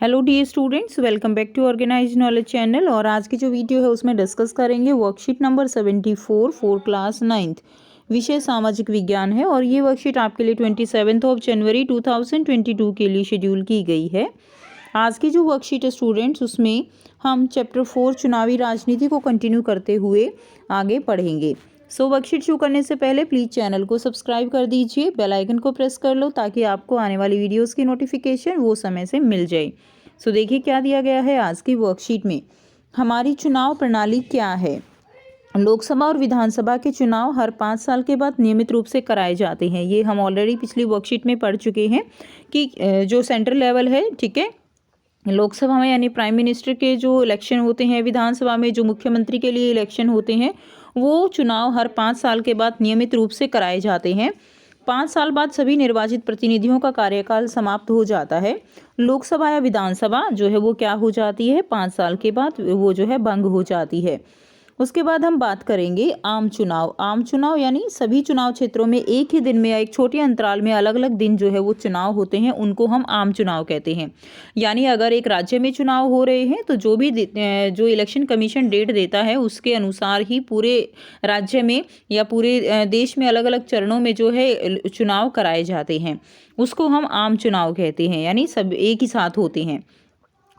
Hello dear students, welcome back to organise knowledge channel. और आज की जो वीडियो है उसमें डिस्कस करेंगे worksheet number 74 for class 9th। विषय सामाजिक विज्ञान है और ये वर्कशीट आपके लिए 27 जनवरी 2022 के लिए शेड्यूल की गई है। आज की जो वर्कशीट है स्टूडेंट्स, उसमें हम चैप्टर 4 चुनावी राजनीति को कंटिन्यू करते हुए आगे पढ़ेंगे। वर्कशीट शुरू करने से पहले प्लीज़ चैनल को सब्सक्राइब कर दीजिए, बेल आइकन को प्रेस कर लो ताकि आपको आने वाली वीडियोस की नोटिफिकेशन वो समय से मिल जाए। देखिए क्या दिया गया है आज की वर्कशीट में। हमारी चुनाव प्रणाली क्या है। लोकसभा और विधानसभा के चुनाव हर 5 साल के बाद नियमित रूप से कराए जाते हैं। ये हम ऑलरेडी पिछली वर्कशीट में पढ़ चुके हैं कि जो सेंट्रल लेवल है, ठीक है, लोकसभा में यानी प्राइम मिनिस्टर के जो इलेक्शन होते हैं, विधानसभा में जो मुख्यमंत्री के लिए इलेक्शन होते हैं, वो चुनाव हर 5 साल के बाद नियमित रूप से कराए जाते हैं। 5 साल बाद सभी निर्वाचित प्रतिनिधियों का कार्यकाल समाप्त हो जाता है। लोकसभा या विधानसभा जो है वो क्या हो जाती है, 5 साल के बाद वो जो है भंग हो जाती है। उसके बाद हम बात करेंगे आम चुनाव। आम चुनाव यानी सभी चुनाव क्षेत्रों में एक ही दिन में या एक छोटे अंतराल में अलग अलग दिन जो है वो चुनाव होते हैं, उनको हम आम चुनाव कहते हैं। यानी अगर एक राज्य में चुनाव हो रहे हैं तो जो इलेक्शन कमीशन डेट देता है उसके अनुसार ही पूरे राज्य में या पूरे देश में अलग अलग चरणों में जो है चुनाव कराए जाते हैं, उसको हम आम चुनाव कहते हैं, यानी सब एक ही साथ होते हैं।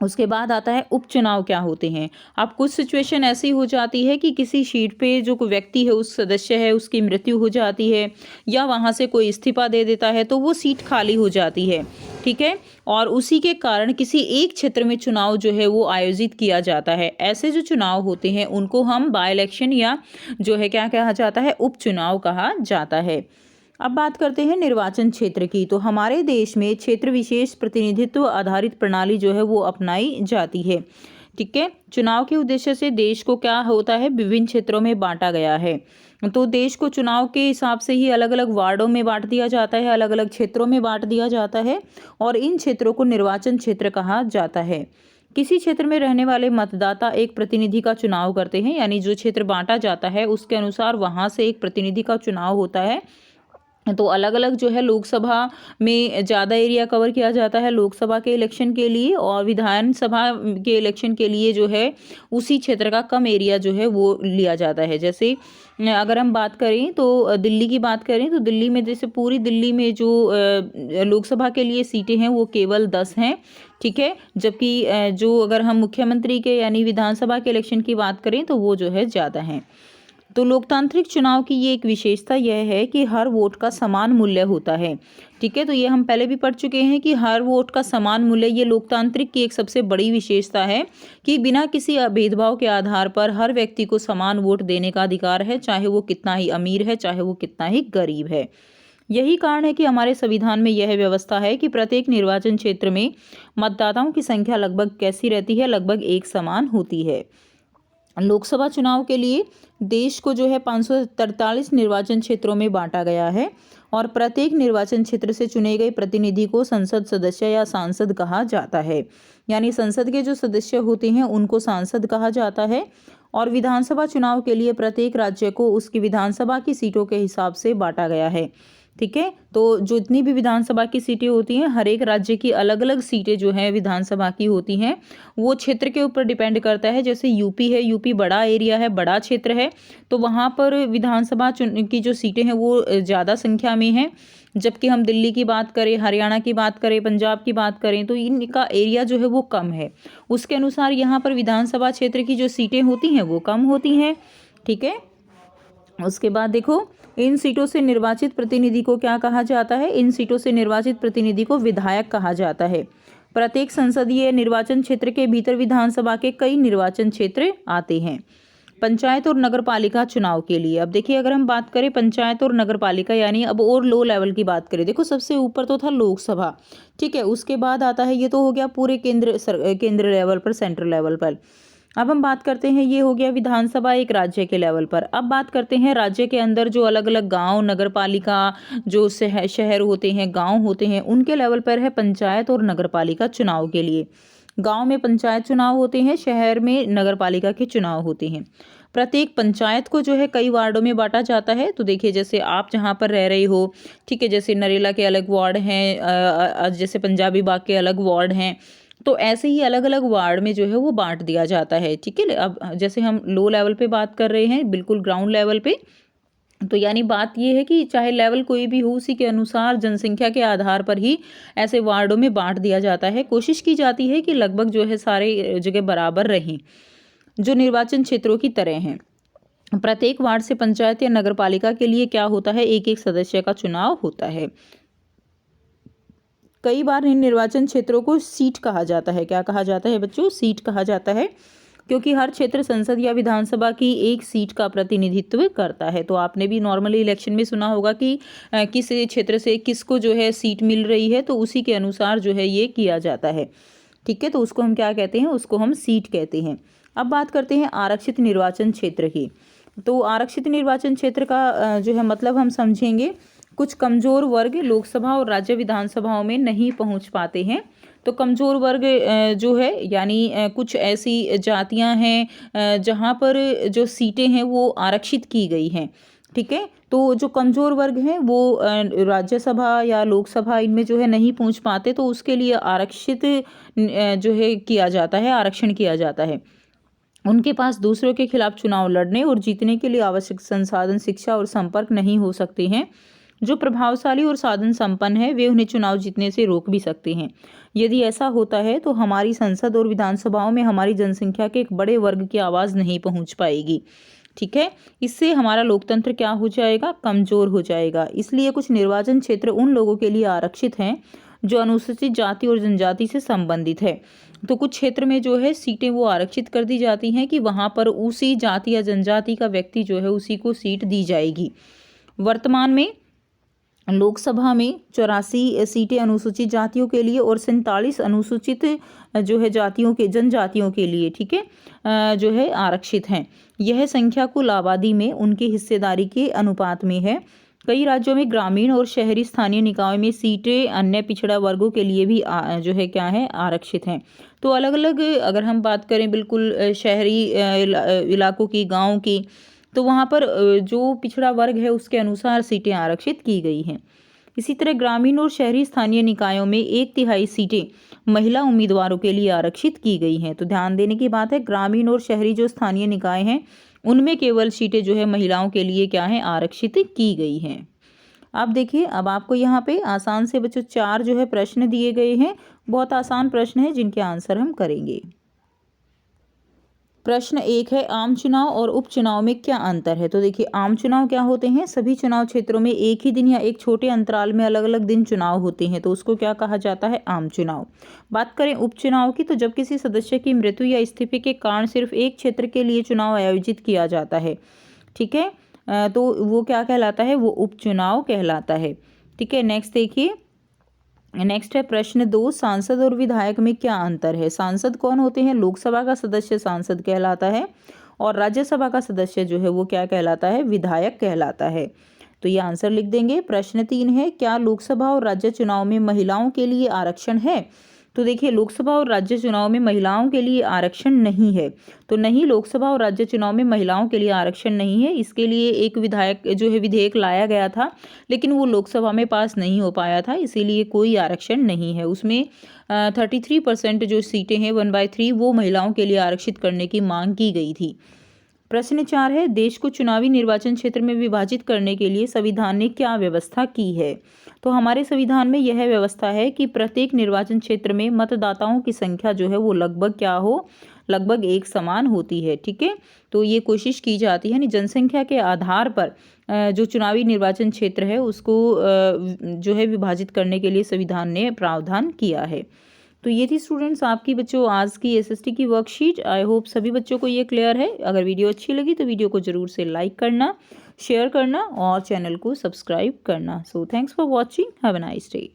उसके बाद आता है उपचुनाव क्या होते हैं। अब कुछ सिचुएशन ऐसी हो जाती है कि किसी सीट पे जो कोई व्यक्ति है, उस सदस्य है, उसकी मृत्यु हो जाती है या वहाँ से कोई इस्तीफा दे देता है तो वो सीट खाली हो जाती है, ठीक है, और उसी के कारण किसी एक क्षेत्र में चुनाव जो है वो आयोजित किया जाता है। ऐसे जो चुनाव होते हैं उनको हम बाय इलेक्शन या जो है क्या कहा जाता है, उपचुनाव कहा जाता है। अब बात करते हैं निर्वाचन क्षेत्र की। तो हमारे देश में क्षेत्र विशेष प्रतिनिधित्व आधारित प्रणाली जो है वो अपनाई जाती है, ठीक है। चुनाव के उद्देश्य से देश को क्या होता है, विभिन्न क्षेत्रों में बांटा गया है। तो देश को चुनाव के हिसाब से ही अलग अलग वार्डों में बांट दिया जाता है, अलग अलग क्षेत्रों में बांट दिया जाता है और इन क्षेत्रों को निर्वाचन क्षेत्र कहा जाता है। किसी क्षेत्र में रहने वाले मतदाता एक प्रतिनिधि का चुनाव करते हैं, यानी जो क्षेत्र बांटा जाता है उसके अनुसार वहां से एक प्रतिनिधि का चुनाव होता है। तो अलग अलग जो है लोकसभा में ज़्यादा एरिया कवर किया जाता है लोकसभा के इलेक्शन के लिए, और विधानसभा के इलेक्शन के लिए जो है उसी क्षेत्र का कम एरिया जो है वो लिया जाता है। जैसे अगर हम बात करें तो दिल्ली की बात करें तो दिल्ली में जैसे पूरी दिल्ली में जो लोकसभा के लिए सीटें हैं वो केवल 10 हैं, ठीक है। जबकि जो अगर हम मुख्यमंत्री के यानी विधानसभा के इलेक्शन की बात करें तो वो जो है ज़्यादा हैं। तो लोकतांत्रिक चुनाव की ये एक विशेषता यह है कि हर वोट का समान मूल्य होता है, ठीक है। तो ये हम पहले भी पढ़ चुके हैं कि हर वोट का समान मूल्य ये लोकतांत्रिक की एक सबसे बड़ी विशेषता है कि बिना किसी भेदभाव के आधार पर हर व्यक्ति को समान वोट देने का अधिकार है, चाहे वो कितना ही अमीर है, चाहे वो कितना ही गरीब है। यही कारण है कि हमारे संविधान में यह व्यवस्था है कि प्रत्येक निर्वाचन क्षेत्र में मतदाताओं की संख्या लगभग कैसी रहती है, लगभग एक समान होती है। लोकसभा चुनाव के लिए देश को जो है 543 निर्वाचन क्षेत्रों में बांटा गया है और प्रत्येक निर्वाचन क्षेत्र से चुने गए प्रतिनिधि को संसद सदस्य या सांसद कहा जाता है। यानी संसद के जो सदस्य होते हैं उनको सांसद कहा जाता है। और विधानसभा चुनाव के लिए प्रत्येक राज्य को उसकी विधानसभा की सीटों के हिसाब से बांटा गया है, ठीक है। तो जितनी भी विधानसभा की सीटें होती हैं, हर एक राज्य की अलग अलग सीटें जो हैं विधानसभा की होती हैं, वो क्षेत्र के ऊपर डिपेंड करता है। जैसे यूपी है, यूपी बड़ा एरिया है, बड़ा क्षेत्र है, तो वहाँ पर विधानसभा की जो सीटें हैं वो ज़्यादा संख्या में हैं। जबकि हम दिल्ली की बात करें, हरियाणा की बात करें, पंजाब की बात करें तो इनका एरिया जो है वो कम है, उसके अनुसार यहाँ पर विधानसभा क्षेत्र की जो सीटें होती हैं वो कम होती हैं, ठीक है। उसके बाद देखो, इन सीटों से निर्वाचित प्रतिनिधि को क्या कहा जाता है, इन सीटों से निर्वाचित प्रतिनिधि को विधायक कहा जाता है। प्रत्येक संसदीय निर्वाचन क्षेत्र के भीतर विधानसभा के कई निर्वाचन क्षेत्र आते हैं। पंचायत और नगरपालिका चुनाव के लिए, अब देखिए अगर हम बात करें पंचायत और नगरपालिका यानी अब और लो लेवल की बात करें, देखो सबसे ऊपर तो था लोकसभा, ठीक है, उसके बाद आता है, ये तो हो गया पूरे केंद्र लेवल पर, सेंट्रल लेवल पर। अब हम बात करते हैं, ये हो गया विधानसभा एक राज्य के लेवल पर। अब बात करते हैं राज्य के अंदर जो अलग अलग गांव, नगरपालिका, जो शहर होते हैं, गांव होते हैं, उनके लेवल पर है पंचायत और नगरपालिका चुनाव के लिए। गांव में पंचायत चुनाव होते हैं, शहर में नगरपालिका के चुनाव होते हैं। प्रत्येक पंचायत को जो है कई वार्डों में बांटा जाता है। तो देखिए जैसे आप जहाँ पर रह रही हो, ठीक है, जैसे नरेला के अलग वार्ड हैं, जैसे पंजाबी बाग के अलग वार्ड हैं, तो ऐसे ही अलग अलग वार्ड में जो है वो बांट दिया जाता है। ठीक है, अब जैसे हम लो लेवल पे बात कर रहे हैं, बिल्कुल ग्राउंड लेवल पे, तो यानी बात ये है कि चाहे लेवल कोई भी हो, उसी के अनुसार जनसंख्या के आधार पर ही ऐसे वार्डों में बांट दिया जाता है। कोशिश की जाती है कि लगभग जो है सारे जगह बराबर रहें, जो निर्वाचन क्षेत्रों की तरह हैं। प्रत्येक वार्ड से पंचायत या नगर पालिका के लिए क्या होता है, एक एक सदस्य का चुनाव होता है। कई बार इन निर्वाचन क्षेत्रों को सीट कहा जाता है। क्या कहा जाता है बच्चों? सीट कहा जाता है, क्योंकि हर क्षेत्र संसद या विधानसभा की एक सीट का प्रतिनिधित्व करता है। तो आपने भी नॉर्मली इलेक्शन में सुना होगा कि किस क्षेत्र से किसको जो है सीट मिल रही है, तो उसी के अनुसार जो है ये किया जाता है। ठीक है, तो उसको हम क्या कहते हैं? उसको हम सीट कहते हैं। अब बात करते हैं आरक्षित निर्वाचन क्षेत्र की। तो आरक्षित निर्वाचन क्षेत्र का जो है मतलब हम समझेंगे, कुछ कमज़ोर वर्ग लोकसभा और राज्य विधानसभाओं में नहीं पहुंच पाते हैं। तो कमज़ोर वर्ग जो है यानी कुछ ऐसी जातियां हैं जहां पर जो सीटें हैं वो आरक्षित की गई हैं। ठीक है, तो जो कमज़ोर वर्ग हैं वो राज्यसभा या लोकसभा इनमें जो है नहीं पहुंच पाते, तो उसके लिए आरक्षित जो है किया जाता है, आरक्षण किया जाता है। उनके पास दूसरों के खिलाफ चुनाव लड़ने और जीतने के लिए आवश्यक संसाधन, शिक्षा और संपर्क नहीं हो सकते हैं। जो प्रभावशाली और साधन संपन्न है वे उन्हें चुनाव जीतने से रोक भी सकते हैं। यदि ऐसा होता है तो हमारी संसद और विधानसभाओं में हमारी जनसंख्या के एक बड़े वर्ग की आवाज़ नहीं पहुंच पाएगी। ठीक है, इससे हमारा लोकतंत्र क्या हो जाएगा? कमज़ोर हो जाएगा। इसलिए कुछ निर्वाचन क्षेत्र उन लोगों के लिए आरक्षित हैं जो अनुसूचित जाति और जनजाति से संबंधित है। तो कुछ क्षेत्र में जो है सीटें वो आरक्षित कर दी जाती हैं कि वहाँ पर उसी जाति या जनजाति का व्यक्ति जो है उसी को सीट दी जाएगी। वर्तमान में लोकसभा में 84 सीटें अनुसूचित जातियों के लिए और 47 अनुसूचित जो है जातियों के जनजातियों के लिए, ठीक है, जो है आरक्षित हैं। यह संख्या कुल आबादी में उनकी हिस्सेदारी के अनुपात में है। कई राज्यों में ग्रामीण और शहरी स्थानीय निकायों में सीटें अन्य पिछड़ा वर्गों के लिए भी जो है क्या है, आरक्षित हैं। तो अलग अलग अगर हम बात करें बिल्कुल शहरी इलाकों की, गाँव की, तो वहाँ पर जो पिछड़ा वर्ग है उसके अनुसार सीटें आरक्षित की गई हैं। इसी तरह ग्रामीण और शहरी स्थानीय निकायों में 1/3 सीटें महिला उम्मीदवारों के लिए आरक्षित की गई हैं। तो ध्यान देने की बात है, ग्रामीण और शहरी जो स्थानीय निकाय हैं उनमें केवल सीटें जो है महिलाओं के लिए क्या है, आरक्षित की गई हैं। अब देखिए, अब आपको यहाँ पे आसान से बच्चों 4 जो है प्रश्न दिए गए हैं। बहुत आसान प्रश्न है जिनके आंसर हम करेंगे। प्रश्न 1 है, आम चुनाव और उपचुनाव में क्या अंतर है? तो देखिए, आम चुनाव क्या होते हैं? सभी चुनाव क्षेत्रों में एक ही दिन या एक छोटे अंतराल में अलग अलग दिन चुनाव होते हैं, तो उसको क्या कहा जाता है? आम चुनाव। बात करें उपचुनाव की, तो जब किसी सदस्य की मृत्यु या इस्तीफे के कारण सिर्फ एक क्षेत्र के लिए चुनाव आयोजित किया जाता है। ठीक है, तो वो क्या कहलाता है? वो उपचुनाव कहलाता है। ठीक है, नेक्स्ट देखिए, नेक्स्ट है प्रश्न 2, सांसद और विधायक में क्या अंतर है? सांसद कौन होते हैं? लोकसभा का सदस्य सांसद कहलाता है, और राज्यसभा का सदस्य जो है वो क्या कहलाता है? विधायक कहलाता है। तो ये आंसर लिख देंगे। प्रश्न 3 है, क्या लोकसभा और राज्य चुनाव में महिलाओं के लिए आरक्षण है? तो देखिए, लोकसभा और राज्य चुनाव में महिलाओं के लिए आरक्षण नहीं है। तो नहीं, लोकसभा और राज्य चुनाव में महिलाओं के लिए आरक्षण नहीं है। इसके लिए एक विधेयक लाया गया था, लेकिन वो लोकसभा में पास नहीं हो पाया था, इसीलिए कोई आरक्षण नहीं है उसमें। 33% जो सीटें हैं 1/3 वो महिलाओं के लिए आरक्षित करने की मांग की गई थी। प्रश्न 4 है, देश को चुनावी निर्वाचन क्षेत्र में विभाजित करने के लिए संविधान ने क्या व्यवस्था की है? तो हमारे संविधान में यह व्यवस्था है कि प्रत्येक निर्वाचन क्षेत्र में मतदाताओं की संख्या जो है वो लगभग क्या हो, लगभग एक समान होती है। ठीक है, तो ये कोशिश की जाती है जनसंख्या के आधार पर जो चुनावी निर्वाचन क्षेत्र है उसको जो है विभाजित करने के लिए संविधान ने प्रावधान किया है। तो ये थी स्टूडेंट्स आपकी बच्चों आज की एसएसटी की वर्कशीट। आई होप सभी बच्चों को ये क्लियर है। अगर वीडियो अच्छी लगी तो वीडियो को ज़रूर से लाइक करना, शेयर करना और चैनल को सब्सक्राइब करना। So thanks for watching, have a nice day.